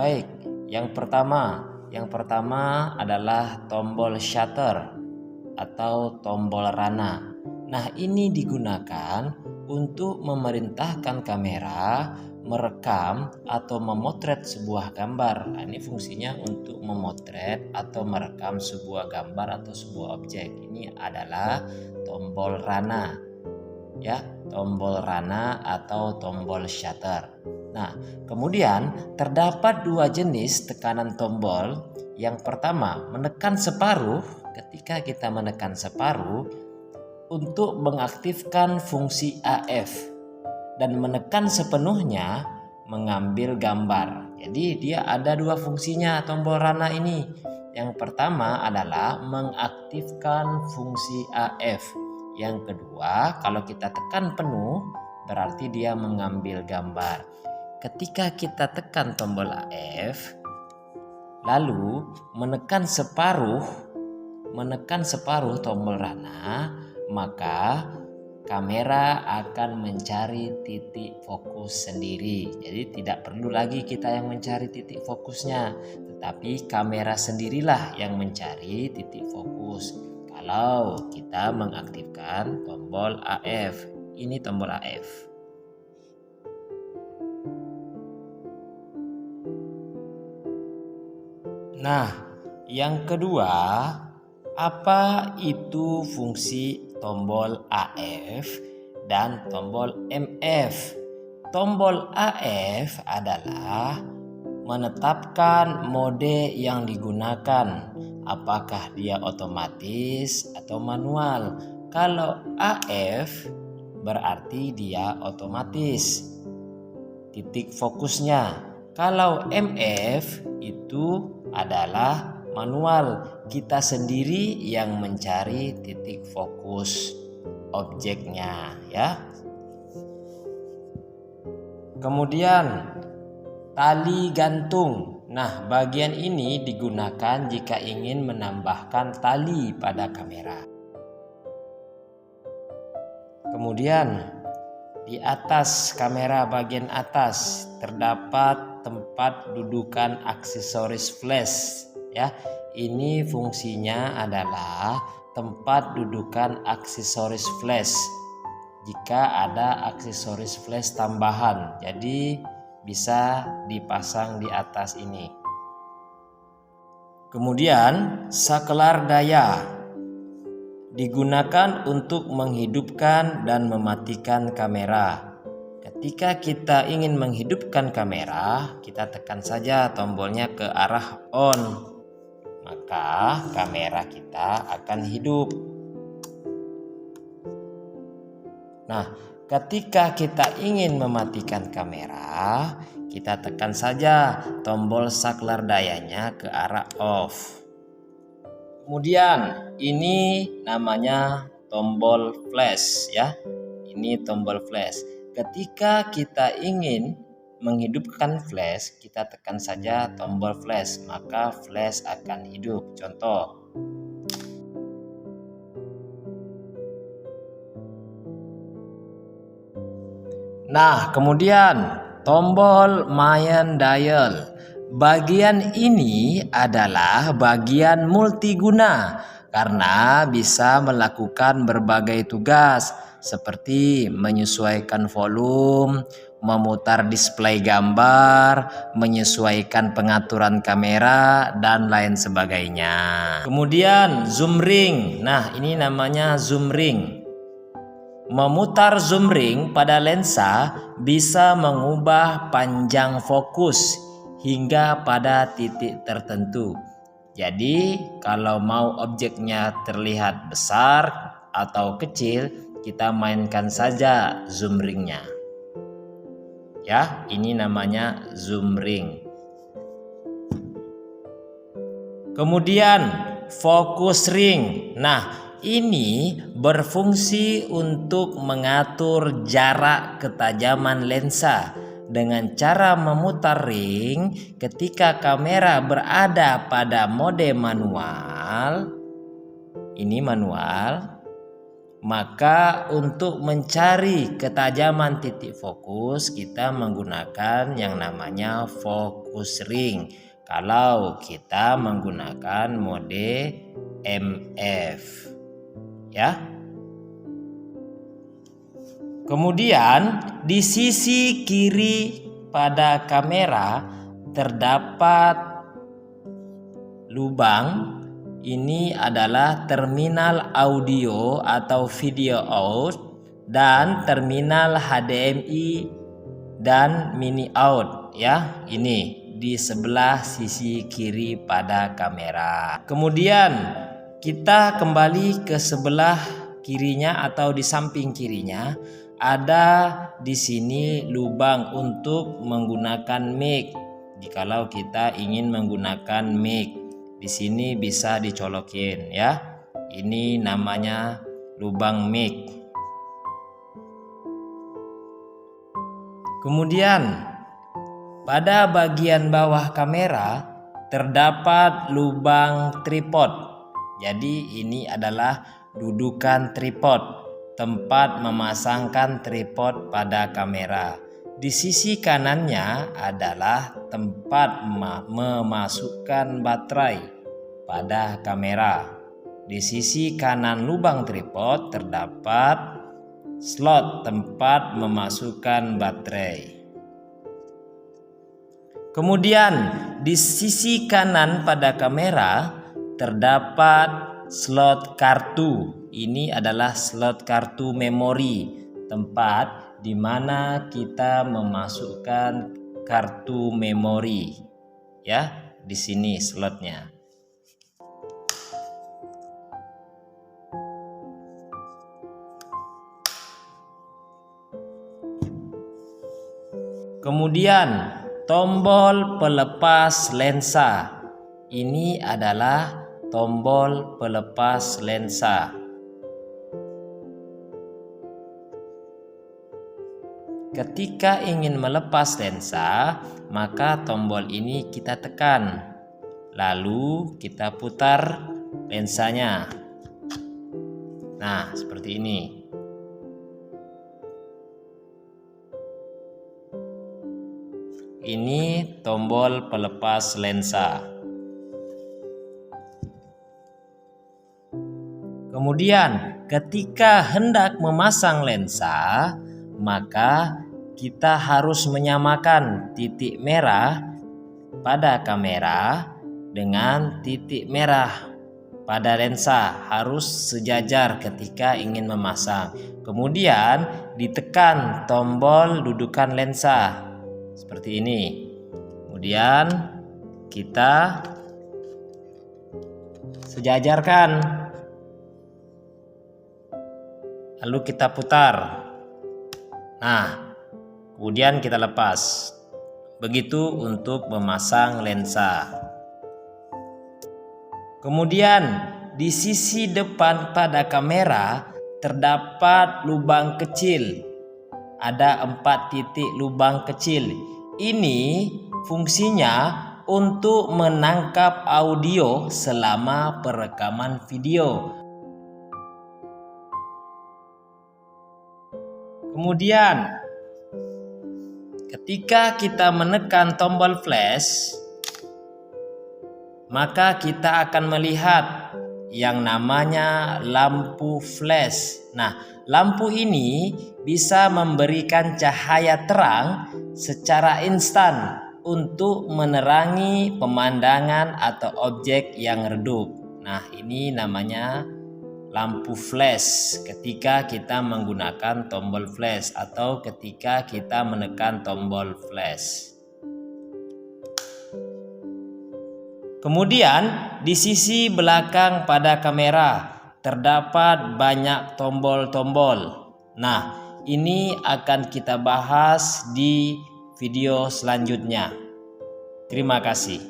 Baik, yang pertama adalah tombol shutter atau tombol rana. Nah, ini digunakan untuk memerintahkan kamera merekam atau memotret sebuah gambar. Nah, ini fungsinya untuk memotret atau merekam sebuah gambar atau sebuah objek. Ini adalah tombol rana, ya, tombol rana atau tombol shutter. Nah, kemudian terdapat dua jenis tekanan tombol. Yang pertama, menekan separuh. Ketika kita menekan separuh untuk mengaktifkan fungsi AF, dan menekan sepenuhnya mengambil gambar. Jadi dia ada dua fungsinya tombol rana ini. Yang pertama adalah mengaktifkan fungsi AF. Yang kedua, kalau kita tekan penuh berarti dia mengambil gambar. Ketika kita tekan tombol AF lalu menekan separuh tombol rana, maka kamera akan mencari titik fokus sendiri. Jadi tidak perlu lagi kita yang mencari titik fokusnya, tetapi kamera sendirilah yang mencari titik fokus kalau kita mengaktifkan tombol AF. Ini tombol AF. Nah, yang kedua, apa itu fungsi tombol AF dan tombol MF? Tombol AF adalah menetapkan mode yang digunakan, apakah dia otomatis atau manual. Kalau AF berarti dia otomatis titik fokusnya. Kalau MF itu adalah manual, kita sendiri yang mencari titik fokus objeknya, ya. Kemudian tali gantung. Nah, bagian ini digunakan jika ingin menambahkan tali pada kamera. Kemudian di atas kamera bagian atas terdapat tempat dudukan aksesoris flash, ya. Ini fungsinya adalah tempat dudukan aksesoris flash. Jika ada aksesoris flash tambahan, jadi bisa dipasang di atas ini. Kemudian saklar daya digunakan untuk menghidupkan dan mematikan kamera. Ketika kita ingin menghidupkan kamera, kita tekan saja tombolnya ke arah on, maka kamera kita akan hidup. Nah, ketika kita ingin mematikan kamera, kita tekan saja tombol saklar dayanya ke arah off. Kemudian ini namanya tombol flash, ya. Ini tombol flash. Ketika kita ingin menghidupkan flash, kita tekan saja tombol flash, maka flash akan hidup. Contoh. Nah, kemudian tombol main dial. Bagian ini adalah bagian multiguna karena bisa melakukan berbagai tugas seperti menyesuaikan volume, memutar display gambar, menyesuaikan pengaturan kamera, dan lain sebagainya. Kemudian zoom ring. Nah, ini namanya zoom ring. Memutar zoom ring pada lensa bisa mengubah panjang fokus hingga pada titik tertentu. Jadi kalau mau objeknya terlihat besar atau kecil, kita mainkan saja zoom ringnya. Ya, ini namanya zoom ring. Kemudian focus ring. Nah, ini berfungsi untuk mengatur jarak ketajaman lensa. Dengan cara memutar ring, ketika kamera berada pada mode manual, ini manual, maka untuk mencari ketajaman titik fokus kita menggunakan yang namanya fokus fokus ring kalau kita menggunakan mode MF, ya. Kemudian di sisi kiri pada kamera terdapat lubang. Ini adalah terminal audio atau video out dan terminal HDMI dan mini out, ya. Ini di sebelah sisi kiri pada kamera. Kemudian kita kembali ke sebelah kirinya atau di samping kirinya, ada di sini lubang untuk menggunakan mic. Jikalau kita ingin menggunakan mic, di sini bisa dicolokin, ya. Ini namanya lubang mic. Kemudian pada bagian bawah kamera terdapat lubang tripod. Jadi ini adalah dudukan tripod, tempat memasangkan tripod pada kamera. Di sisi kanannya adalah tempat memasukkan baterai pada kamera. Di sisi kanan lubang tripod terdapat slot tempat memasukkan baterai. Kemudian di sisi kanan pada kamera terdapat slot kartu. Ini adalah slot kartu memori, tempat di mana kita memasukkan kartu memori, ya. Di sini slotnya. Kemudian tombol pelepas lensa. Ini adalah tombol pelepas lensa. Ketika ingin melepas lensa, maka tombol ini kita tekan. Lalu kita putar lensanya. Nah, seperti ini. Ini tombol pelepas lensa. Kemudian, ketika hendak memasang lensa, maka kita harus menyamakan titik merah pada kamera dengan titik merah pada lensa, harus sejajar ketika ingin memasang. Kemudian ditekan tombol dudukan lensa seperti ini. Kemudian kita sejajarkan, lalu kita putar. Nah, kemudian kita lepas. Begitu untuk memasang lensa. Kemudian di sisi depan pada kamera terdapat lubang kecil. Ada 4 titik lubang kecil. Ini fungsinya untuk menangkap audio selama perekaman video. Kemudian ketika kita menekan tombol flash, maka kita akan melihat yang namanya lampu flash. Nah, lampu ini bisa memberikan cahaya terang secara instan untuk menerangi pemandangan atau objek yang redup. Nah, ini namanya lampu flash ketika kita menggunakan tombol flash atau ketika kita menekan tombol flash. Kemudian di sisi belakang pada kamera terdapat banyak tombol-tombol. Nah, ini akan kita bahas di video selanjutnya. Terima kasih.